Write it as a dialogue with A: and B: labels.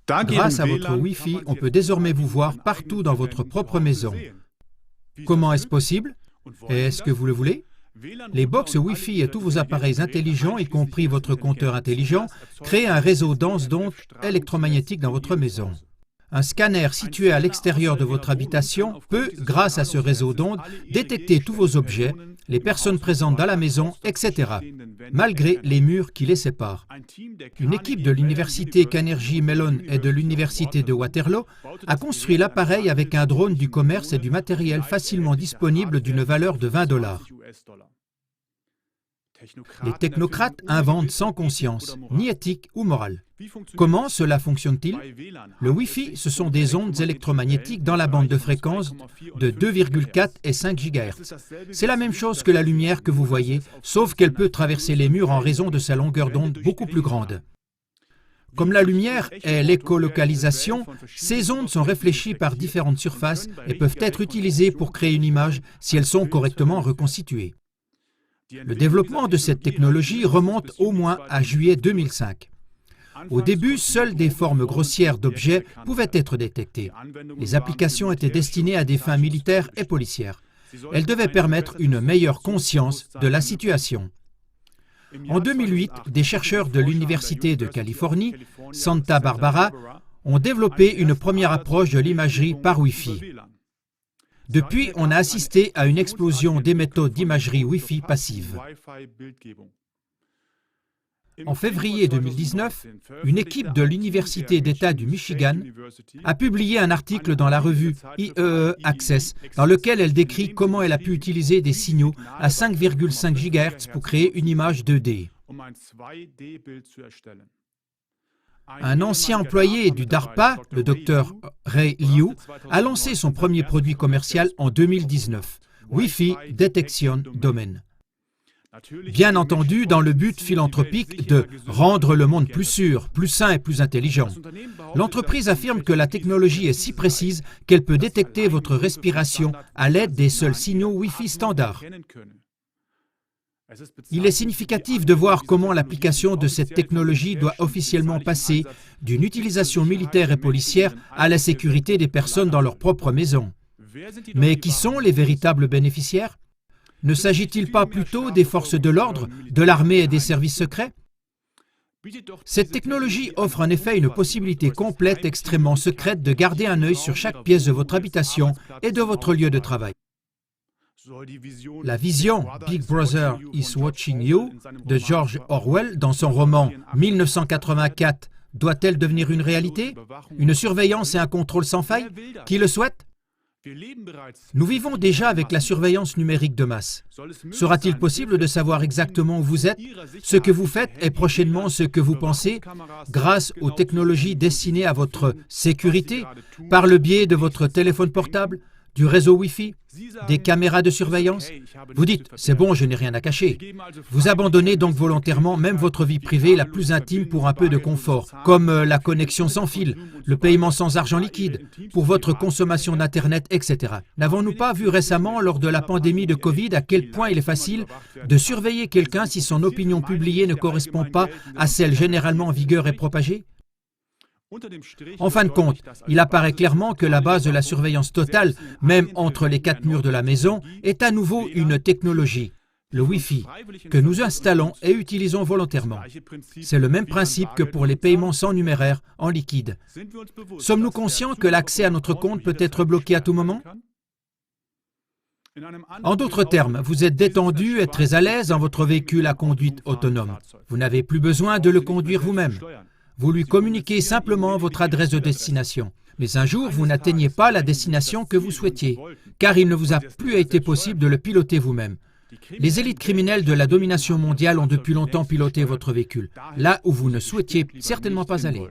A: Grâce à votre Wi-Fi, on peut désormais vous voir partout dans votre propre maison. Comment est-ce possible? Et est-ce que vous le voulez? Les box Wi-Fi et tous vos appareils intelligents, y compris votre compteur intelligent, créent un réseau dense d'ondes électromagnétiques dans votre maison. Un scanner situé à l'extérieur de votre habitation peut, grâce à ce réseau d'ondes, détecter tous vos objets, les personnes présentes dans la maison, etc., malgré les murs qui les séparent. Une équipe de l'université Carnegie Mellon et de l'université de Waterloo a construit l'appareil avec un drone du commerce et du matériel facilement disponible d'une valeur de 20 $. Les technocrates inventent sans conscience, ni éthique ou morale. Comment cela fonctionne-t-il? Le Wi-Fi, ce sont des ondes électromagnétiques dans la bande de fréquence de 2,4 et 5 GHz. C'est la même chose que la lumière que vous voyez, sauf qu'elle peut traverser les murs en raison de sa longueur d'onde beaucoup plus grande. Comme la lumière est l'écolocalisation, ces ondes sont réfléchies par différentes surfaces et peuvent être utilisées pour créer une image si elles sont correctement reconstituées. Le développement de cette technologie remonte au moins à juillet 2005. Au début, seules des formes grossières d'objets pouvaient être détectées. Les applications étaient destinées à des fins militaires et policières. Elles devaient permettre une meilleure conscience de la situation. En 2008, des chercheurs de l'Université de Californie, Santa Barbara, ont développé une première approche de l'imagerie par Wi-Fi. Depuis, on a assisté à une explosion des méthodes d'imagerie Wi-Fi passive. En février 2019, une équipe de l'Université d'État du Michigan a publié un article dans la revue IEEE Access dans lequel elle décrit comment elle a pu utiliser des signaux à 5,5 GHz pour créer une image 2D. Un ancien employé du DARPA, le Dr Ray Liu, a lancé son premier produit commercial en 2019, Wi-Fi Detection Domain. Bien entendu, dans le but philanthropique de rendre le monde plus sûr, plus sain et plus intelligent. L'entreprise affirme que la technologie est si précise qu'elle peut détecter votre respiration à l'aide des seuls signaux Wi-Fi standards. Il est significatif de voir comment l'application de cette technologie doit officiellement passer d'une utilisation militaire et policière à la sécurité des personnes dans leur propre maison. Mais qui sont les véritables bénéficiaires? Ne s'agit-il pas plutôt des forces de l'ordre, de l'armée et des services secrets? Cette technologie offre en effet une possibilité complète extrêmement secrète de garder un œil sur chaque pièce de votre habitation et de votre lieu de travail. La vision « Big Brother is watching you » de George Orwell dans son roman « 1984 » doit-elle devenir une réalité? Une surveillance et un contrôle sans faille? Qui le souhaite? Nous vivons déjà avec la surveillance numérique de masse. Sera-t-il possible de savoir exactement où vous êtes? Ce que vous faites est prochainement ce que vous pensez grâce aux technologies destinées à votre sécurité par le biais de votre téléphone portable, du réseau Wi-Fi, des caméras de surveillance? Vous dites, c'est bon, je n'ai rien à cacher. Vous abandonnez donc volontairement même votre vie privée la plus intime pour un peu de confort, comme la connexion sans fil, le paiement sans argent liquide, pour votre consommation d'Internet, etc. N'avons-nous pas vu récemment, lors de la pandémie de Covid, à quel point il est facile de surveiller quelqu'un si son opinion publiée ne correspond pas à celle généralement en vigueur et propagée? En fin de compte, il apparaît clairement que la base de la surveillance totale, même entre les quatre murs de la maison, est à nouveau une technologie, le Wi-Fi, que nous installons et utilisons volontairement. C'est le même principe que pour les paiements sans numéraire en liquide. Sommes-nous conscients que l'accès à notre compte peut être bloqué à tout moment? En d'autres termes, vous êtes détendu et très à l'aise dans votre véhicule à conduite autonome. Vous n'avez plus besoin de le conduire vous-même. Vous lui communiquez simplement votre adresse de destination. Mais un jour, vous n'atteignez pas la destination que vous souhaitiez, car il ne vous a plus été possible de le piloter vous-même. Les élites criminelles de la domination mondiale ont depuis longtemps piloté votre véhicule, là où vous ne souhaitiez certainement pas aller.